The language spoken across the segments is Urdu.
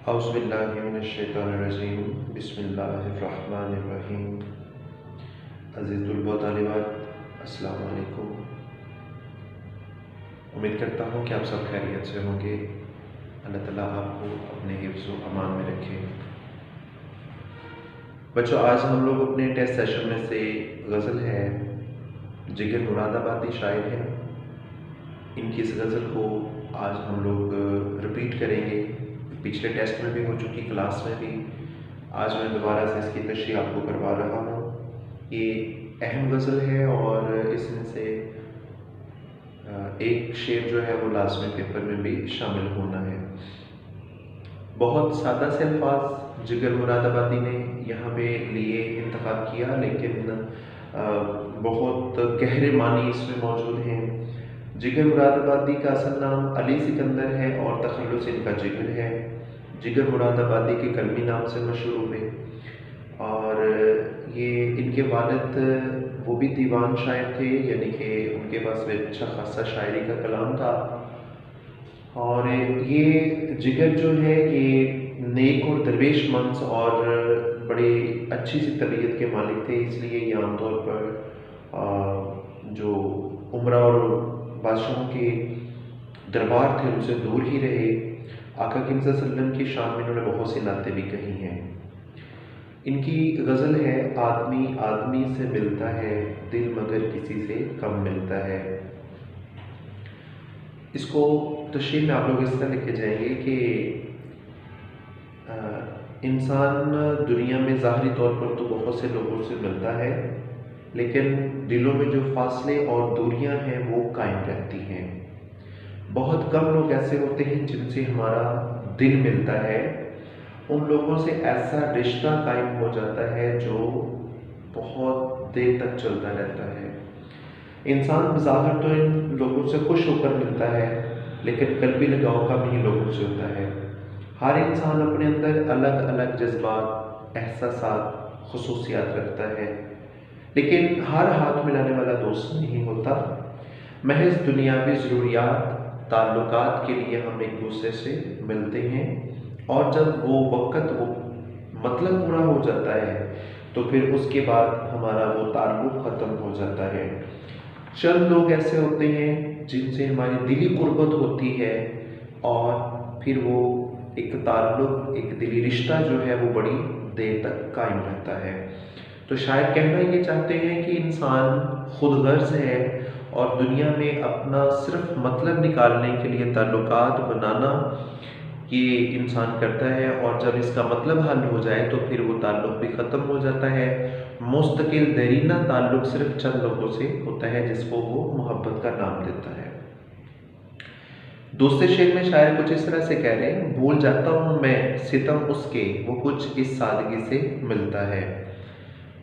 اعوذ باللہ من الشیطان الرجیم بسم اللہ الرحمن الرحیم۔ عزیز طلباء و طالبات، السلام علیکم۔ امید کرتا ہوں کہ آپ سب خیریت سے ہوں گے۔ اللہ تعالیٰ آپ کو اپنے حفظ و امان میں رکھے۔ بچوں، آج ہم لوگ اپنے ٹیسٹ سیشن میں سے غزل ہے جگر مراد آبادی شاعر ہے، ان کی اس غزل کو آج ہم لوگ رپیٹ کریں گے۔ پچھلے ٹیسٹ میں بھی ہو چکی، کلاس میں بھی۔ آج میں دوبارہ سے اس کی تشریح آپ کو کروا رہا ہوں۔ یہ اہم غزل ہے اور اس میں سے ایک شعر جو ہے وہ لازمی پیپر میں بھی شامل ہونا ہے۔ بہت سادہ سے الفاظ جگر مراد آبادی نے یہاں پہ لیے انتخاب کیا، لیکن بہت گہرے معنی اس میں موجود ہیں۔ جگر مراد آبادی کا اصل نام علی سکندر ہے اور تخلص ان کا جگر ہے۔ جگر مراد آبادی کے قلمی نام سے مشہور ہوئے، اور یہ ان کے والد وہ بھی دیوان شاعر تھے، یعنی کہ ان کے پاس بھی اچھا خاصا شاعری کا کلام تھا۔ اور یہ جگر جو ہے یہ نیک اور درویش منص اور بڑی اچھی سی طبیعت کے مالک تھے، اس لیے یہ عام طور پر جو عمرہ اور بادشاہوں کے دربار تھے ان سے دور ہی رہے۔ آقا کریم صلی اللہ علیہ وسلم کی شان میں انہوں نے بہت سی نعتیں بھی کہی ہیں۔ ان کی غزل ہے آدمی آدمی سے ملتا ہے، دل مگر کسی سے کم ملتا ہے۔ اس کو تشریح میں آپ لوگ اس طرح لکھے جائیں گے کہ انسان دنیا میں ظاہری طور پر تو بہت سے لوگوں سے ملتا ہے، لیکن دلوں میں جو فاصلے اور دوریاں ہیں وہ قائم رہتی ہیں۔ بہت کم لوگ ایسے ہوتے ہیں جن سے ہمارا دل ملتا ہے، ان لوگوں سے ایسا رشتہ قائم ہو جاتا ہے جو بہت دیر تک چلتا رہتا ہے۔ انسان بظاہر تو ان لوگوں سے خوش ہو کر ملتا ہے، لیکن قلبی لگاؤ کم ہی لوگوں سے ہوتا ہے۔ ہر انسان اپنے اندر الگ الگ جذبات، احساسات، خصوصیات رکھتا ہے، لیکن ہر ہاتھ ملانے والا دوست نہیں ہوتا۔ محض دنیاوی ضروریات، تعلقات کے لیے ہم ایک دوسرے سے ملتے ہیں، اور جب وہ وقت وہ مطلب پورا ہو جاتا ہے تو پھر اس کے بعد ہمارا وہ تعلق ختم ہو جاتا ہے۔ چند لوگ ایسے ہوتے ہیں جن سے ہماری دلی قربت ہوتی ہے، اور پھر وہ ایک تعلق، ایک دلی رشتہ جو ہے وہ بڑی دیر تک قائم رہتا ہے۔ تو شاید کہنا یہ چاہتے ہیں کہ انسان خود غرض ہے اور دنیا میں اپنا صرف مطلب نکالنے کے لیے تعلقات بنانا یہ انسان کرتا ہے، اور جب اس کا مطلب حل ہو جائے تو پھر وہ تعلق بھی ختم ہو جاتا ہے۔ مستقل دیرینہ تعلق صرف چند لوگوں سے ہوتا ہے جس کو وہ محبت کا نام دیتا ہے۔ دوسرے شعر میں شاعر کچھ اس طرح سے کہہ رہے ہیں: بھول جاتا ہوں میں ستم اس کے، وہ کچھ اس سادگی سے ملتا ہے۔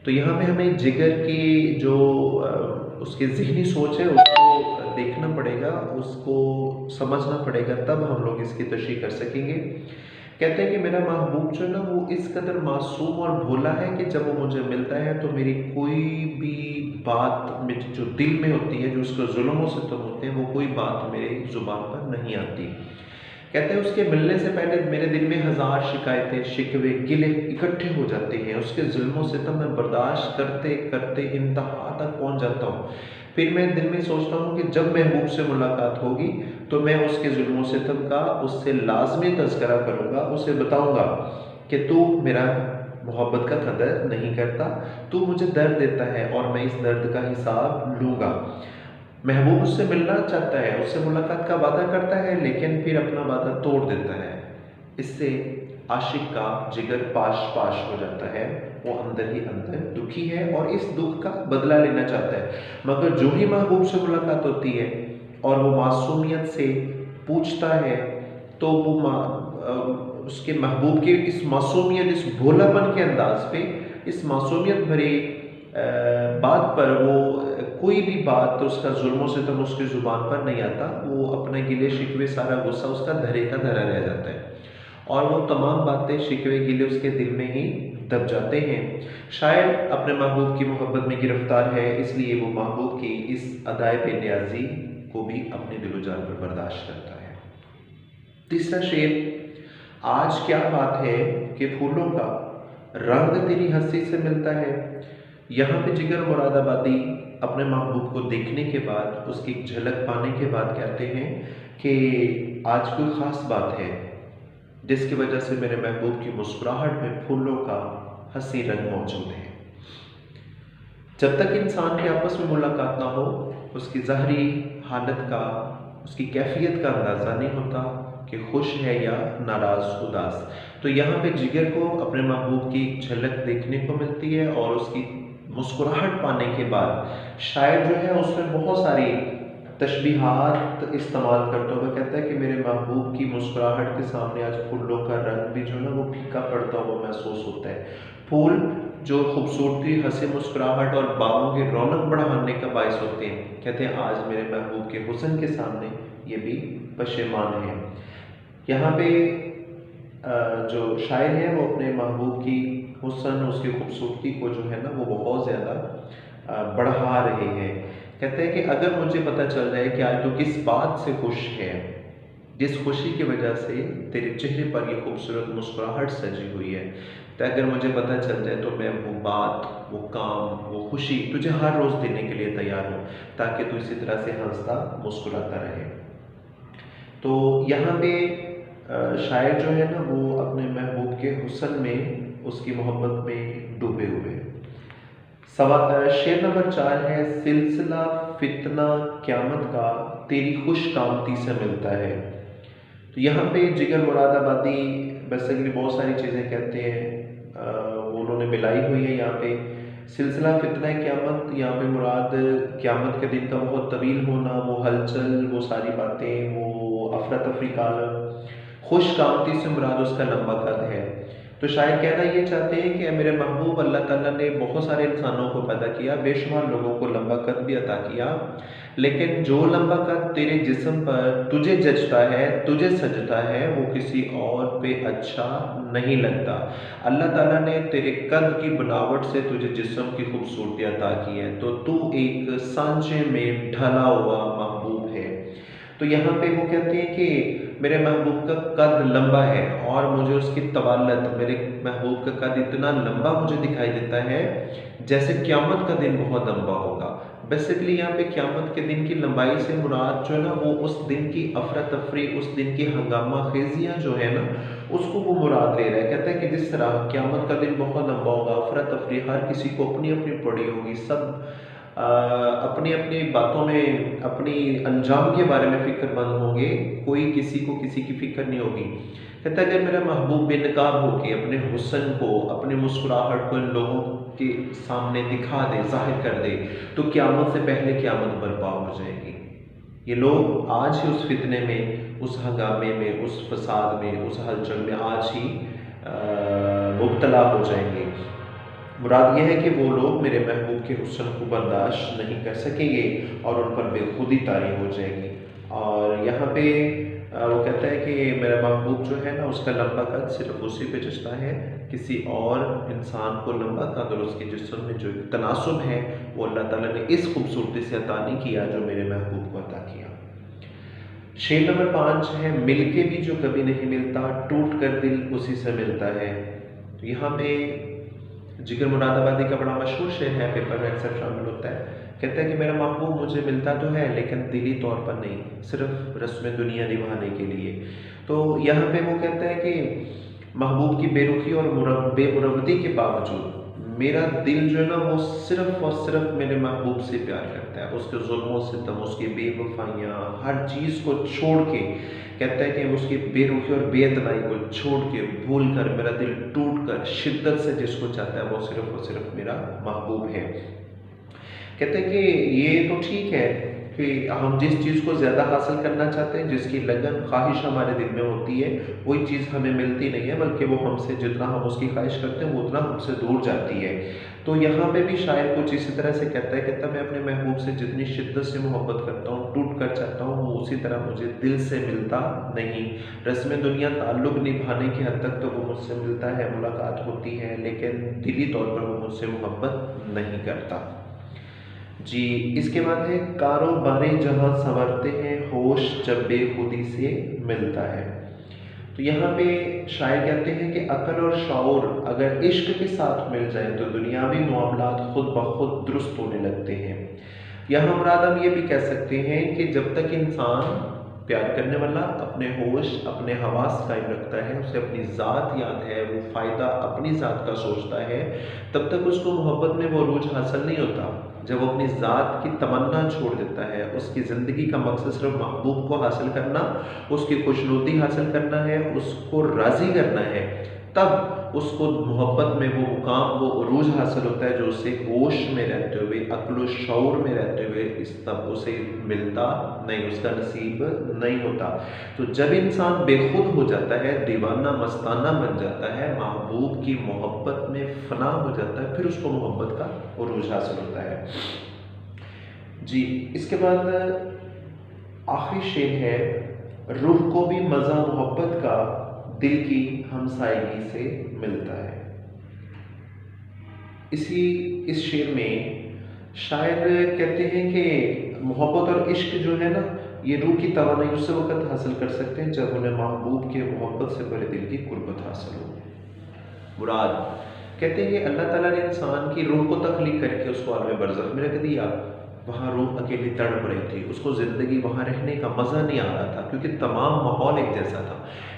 تو یہاں پہ ہمیں جگر کی جو اس کی ذہنی سوچ ہے اس کو دیکھنا پڑے گا، اس کو سمجھنا پڑے گا، تب ہم لوگ اس کی تشریح کر سکیں گے۔ کہتے ہیں کہ میرا محبوب جو ہے نا وہ اس قدر معصوم اور بھولا ہے کہ جب وہ مجھے ملتا ہے تو میری کوئی بھی بات جو دل میں ہوتی ہے، جو اس کے ظلم و ستم ہوتے ہیں، وہ کوئی بات میرے زبان پر نہیں آتی۔ کہتے ہیں اس کے ملنے سے پہلے میرے دل میں ہزار شکایتیں، شکوے، گلے اکٹھے ہو جاتے ہیں۔ اس کے ظلم و ستم میں برداشت کرتے کرتے انتہا تک پہنچ جاتا ہوں۔ پھر میں دل میں سوچتا ہوں کہ جب محبوب سے ملاقات ہوگی تو میں اس کے ظلم و ستم کا اس سے لازمی تذکرہ کروں گا، اسے بتاؤں گا کہ تو میرا محبت کا قدر نہیں کرتا، تو مجھے درد دیتا ہے اور میں اس درد کا حساب لوں گا۔ محبوب اس سے ملنا چاہتا ہے، اس سے ملاقات کا وعدہ کرتا ہے، لیکن پھر اپنا وعدہ توڑ دیتا ہے۔ اس سے عاشق کا جگر پاش پاش ہو جاتا ہے، وہ اندر ہی اندر دکھی ہے اور اس دکھ کا بدلہ لینا چاہتا ہے۔ مگر جو ہی محبوب سے ملاقات ہوتی ہے اور وہ معصومیت سے پوچھتا ہے تو وہ اس کے محبوب کی اس معصومیت، اس بھولا پن کے انداز پہ، اس معصومیت بھری بات پر وہ کوئی بھی بات، اس کا ظلم و ستم اس کی زبان پر نہیں آتا۔ وہ اپنے گلے شکوے، سارا غصہ اس کا دھرے کا دھرا رہ جاتا ہے، اور وہ تمام باتیں، شکوے، گلے اس کے دل میں ہی دب جاتے ہیں۔ شاید اپنے محبوب کی محبت میں گرفتار ہے، اس لیے وہ محبوب کی اس ادائے بے نیازی کو بھی اپنے دل و جان پر برداشت کرتا ہے۔ تیسرا شعر: آج کیا بات ہے کہ پھولوں کا رنگ تیری ہنسی سے ملتا ہے۔ یہاں پہ جگر مراد آبادی اپنے محبوب کو دیکھنے کے بعد، اس کی ایک جھلک پانے کے بعد کہتے ہیں کہ آج کوئی خاص بات ہے جس کی وجہ سے میرے محبوب کی مسکراہٹ میں پھولوں کا ہنسی رنگ موجود ہے۔ جب تک انسان کے آپس میں ملاقات نہ ہو، اس کی ظاہری حالت کا، اس کی کیفیت کا اندازہ نہیں ہوتا کہ خوش ہے یا ناراض اداس۔ تو یہاں پہ جگر کو اپنے محبوب کی ایک جھلک دیکھنے کو ملتی ہے، اور اس کی مسکراہٹ پانے کے بعد شاعر جو ہے اس میں بہت ساری تشبیہات استعمال کرتا ہوا کہتا ہے کہ میرے محبوب کی مسکراہٹ کے سامنے آج پھولوں کا رنگ بھی جو ہے نا وہ پھیکا پڑتا ہوا محسوس ہوتا ہے۔ پھول جو خوبصورتی، ہنسی، مسکراہٹ اور باغوں کی رونق بڑھانے کا باعث ہوتے ہیں، کہتے ہیں آج میرے محبوب کے حسن کے سامنے یہ بھی پشیمان ہے۔ یہاں پہ جو شاعر ہے وہ اپنے محبوب کی حسن، اس کی خوبصورتی کو جو ہے نا وہ بہت زیادہ بڑھا رہے ہیں۔ کہتے ہیں کہ اگر مجھے پتہ چل جائے کہ آج تو کس بات سے خوش ہے، جس خوشی کی وجہ سے تیرے چہرے پر یہ خوبصورت مسکراہٹ سجی ہوئی ہے، تو اگر مجھے پتہ چل جائے تو میں وہ بات، وہ کام، وہ خوشی تجھے ہر روز دینے کے لیے تیار ہوں، تاکہ تو اسی طرح سے ہنستا مسکراتا رہے۔ تو یہاں پہ شاعر جو ہے نا وہ اپنے محبوب کے حسن میں، اس کی محبت میں ڈوبے ہوئے۔ شعر نمبر 4 ہے، سلسلہ فتنہ قیامت کا تیری خوش کامتی سے ملتا ہے۔ تو یہاں پہ جگر مراد آبادی بیسیکلی بہت ساری چیزیں کہتے ہیں، وہ انہوں نے ملائی ہوئی ہے یہاں پہ۔ سلسلہ فتنہ قیامت، یہاں پہ مراد قیامت کے دن کا بہت طویل ہونا، وہ ہلچل، وہ ساری باتیں، وہ افراتفری کا عالم۔ خوش کامتی سے مراد اس کا لمبا قد ہے۔ تو شاعر کہنا یہ چاہتے ہیں کہ اے میرے محبوب، اللہ تعالیٰ نے بہت سارے انسانوں کو پیدا کیا، بے شمار لوگوں کو لمبا قد بھی عطا کیا، لیکن جو لمبا قد تیرے جسم پر تجھے جچتا ہے، تجھے سجتا ہے، وہ کسی اور پہ اچھا نہیں لگتا۔ اللہ تعالیٰ نے تیرے قد کی بناوٹ سے تجھے جسم کی خوبصورتی عطا کی ہے، تو ایک سانچے میں ڈھلا ہوا محبوب ہے۔ تو یہاں پہ وہ کہتے ہیں کہ میرے محبوب کا قد لمبا ہے، اور مجھے اس کی طوالت، میرے محبوب کا قد اتنا لمبا مجھے دکھائی دیتا ہے جیسے قیامت کا دن بہت لمبا ہوگا۔ بیسیکلی یہاں پہ قیامت کے دن کی لمبائی سے مراد جو ہے نا وہ اس دن کی افراتفری، اس دن کی ہنگامہ خیزیاں جو ہے نا اس کو وہ مراد لے رہا ہے۔ کہتا ہے کہ جس طرح قیامت کا دن بہت لمبا ہوگا، افراتفری، ہر کسی کو اپنی اپنی پڑی ہوگی، سب اپنی اپنی باتوں میں اپنی انجام کے بارے میں فکر مند ہوں گے، کوئی کسی کو کسی کی فکر نہیں ہوگی۔ کہتا ہے کہ میرا محبوب بے نقاب ہو کے اپنے حسن کو، اپنی مسکراہٹ کو ان لوگوں کے سامنے دکھا دے، ظاہر کر دے، تو قیامت سے پہلے قیامت برپا ہو جائے گی۔ یہ لوگ آج ہی اس فتنے میں، اس ہنگامے میں، اس فساد میں، اس ہلچل میں آج ہی مبتلا ہو جائیں گے۔ مراد یہ ہے کہ وہ لوگ میرے محبوب کے حسن کو برداشت نہیں کر سکیں گے اور ان پر بے خودی طاری ہو جائے گی۔ اور یہاں پہ وہ کہتا ہے کہ میرا محبوب جو ہے نا اس کا لمبا قد صرف اسی پہ جچتا ہے، کسی اور انسان کو لمبا قد اور اس کے جسم میں جو تناسب ہے وہ اللہ تعالیٰ نے اس خوبصورتی سے عطا نہیں کیا جو میرے محبوب کو عطا کیا۔ شعر نمبر 5 ہے، مل کے بھی جو کبھی نہیں ملتا، ٹوٹ کر دل اسی سے ملتا ہے۔ تو یہاں پہ جگر مراد آبادی کا بڑا مشہور شعر ہے، پیپر میں اکثر شامل ہوتا ہے۔ کہتا ہے کہ میرا محبوب مجھے ملتا تو ہے لیکن دلی طور پر نہیں، صرف رسم دنیا نبھانے کے لیے۔ تو یہاں پہ وہ کہتا ہے کہ محبوب کی بے رخی اور بے مروتی کے باوجود میرا دل جو ہے نا وہ صرف اور صرف میرے محبوب سے پیار کرتا ہے، اس کے ظلم و ستم، اس کی بے وفائیاں، ہر چیز کو چھوڑ کے کہتا ہے کہ اس کی بے رخی اور بے اعتنائی کو چھوڑ کے، بھول کر، میرا دل ٹوٹ کر شدت سے جس کو چاہتا ہے وہ صرف اور صرف میرا محبوب ہے۔ کہتے ہیں کہ یہ تو ٹھیک ہے کہ ہم جس چیز کو زیادہ حاصل کرنا چاہتے ہیں، جس کی لگن، خواہش ہمارے دل میں ہوتی ہے، وہی چیز ہمیں ملتی نہیں ہے، بلکہ وہ ہم سے جتنا ہم اس کی خواہش کرتے ہیں وہ اتنا ہم سے دور جاتی ہے۔ تو یہاں پہ بھی شاعر کچھ اسی طرح سے کہتا ہے، کہتا میں اپنے محبوب سے جتنی شدت سے محبت کرتا ہوں، ٹوٹ کر چاہتا ہوں، وہ اسی طرح مجھے دل سے ملتا نہیں۔ رسم دنیا تعلق نبھانے کی حد تک تو وہ مجھ سے ملتا ہے، ملاقات ہوتی ہے، لیکن دلی طور پر وہ مجھ سے محبت نہیں کرتا۔ جی اس کے بعد ہے، کاروبار جہاں سنورتے ہیں، ہوش جب بے خودی سے ملتا ہے۔ تو یہاں پہ شاعر کہتے ہیں کہ عقل اور شعور اگر عشق کے ساتھ مل جائیں تو دنیاوی معاملات خود بخود درست ہونے لگتے ہیں۔ یہاں مراد ہم یہ بھی کہہ سکتے ہیں کہ جب تک انسان پیار کرنے والا اپنے ہوش اپنے حواس قائم رکھتا ہے، اسے اپنی ذات یاد ہے، وہ فائدہ اپنی ذات کا سوچتا ہے، تب تک اس کو محبت میں وہ عروج حاصل نہیں ہوتا۔ جب وہ اپنی ذات کی تمنا چھوڑ دیتا ہے، اس کی زندگی کا مقصد صرف محبوب کو حاصل کرنا، اس کی خوشنودی حاصل کرنا ہے، اس کو راضی کرنا ہے، تب اس کو محبت میں وہ مقام وہ عروج حاصل ہوتا ہے جو اسے ہوش میں رہتے ہوئے عقل و شعور میں رہتے ہوئے تب اسے ملتا نہیں، اس کا نصیب نہیں ہوتا۔ تو جب انسان بے خود ہو جاتا ہے، دیوانہ مستانہ بن جاتا ہے، محبوب کی محبت میں فنا ہو جاتا ہے، پھر اس کو محبت کا عروج حاصل ہوتا ہے۔ جی اس کے بعد آخری شعر ہے، روح کو بھی مزہ محبت کا دل کی ہمسائیگی سے ملتا ہے۔ اس شعر میں شاعر کہتے ہیں کہ محبت اور عشق جو ہے نا، یہ روح کی توانائی اس وقت حاصل کر سکتے ہیں جب انہیں محبوب کے محبت سے بھرے دل کی قربت حاصل ہو۔ مراد کہتے ہیں کہ اللہ تعالیٰ نے انسان کی روح کو تخلیق کر کے اس کو عالم برزخ میں رکھ دیا، وہاں روح اکیلی تڑپ رہی تھی، اس کو زندگی وہاں رہنے کا مزہ نہیں آ رہا تھا کیونکہ تمام ماحول ایک جیسا تھا۔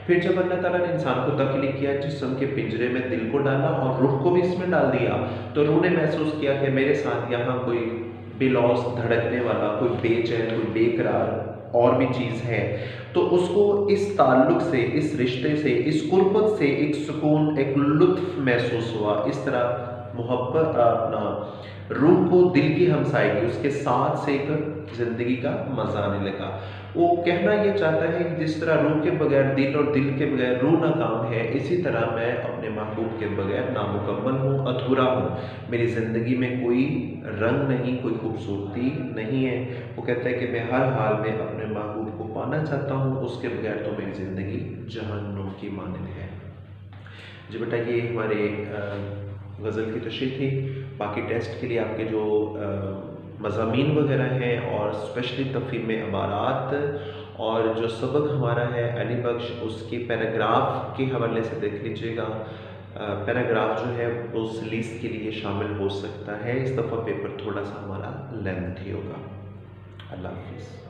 پھر جب اللہ تعالیٰ نے انسان کو تخلیق کیا، جسم کے پنجرے میں دل کو ڈالا اور روح کو بھی اس میں ڈال دیا، تو روح نے محسوس کیا کہ میرے ساتھ یہاں کوئی بے لوث دھڑکنے والا، کوئی بے چین، کوئی بے قرار اور بھی چیز ہے۔ تو اس کو اس تعلق سے، اس رشتے سے، اس قربت سے ایک سکون، ایک لطف محسوس ہوا۔ اس طرح محبت اپنا روح کو دل کی ہمسائیگی، اس کے ساتھ سے ایک زندگی کا مزہ آنے لگا۔ وہ کہنا یہ چاہتا ہے کہ جس طرح روح کے بغیر دل اور دل کے بغیر روح ناکام ہے، اسی طرح میں اپنے محبوب کے بغیر نامکمل ہوں، ادھورا ہوں۔ میری زندگی میں کوئی رنگ نہیں، کوئی خوبصورتی نہیں ہے۔ وہ کہتا ہے کہ میں ہر حال میں اپنے محبوب کو پانا چاہتا ہوں، اس کے بغیر تو میری زندگی جہنم کی مانند ہے۔ جی بیٹا یہ ہمارے غزل کی تشریح تھی۔ باقی ٹیسٹ کے لیے آپ کے جو مضامین وغیرہ ہیں اور اسپیشلی تفہیم عبارات اور جو سبق ہمارا ہے علی بخش، اس کی پیراگراف کے حوالے سے دیکھ لیجیے گا۔ پیراگراف جو ہے اس لیسٹ کے لیے شامل ہو سکتا ہے۔ اس دفعہ پیپر تھوڑا سا ہمارا لینتھی ہوگا۔ اللہ حافظ۔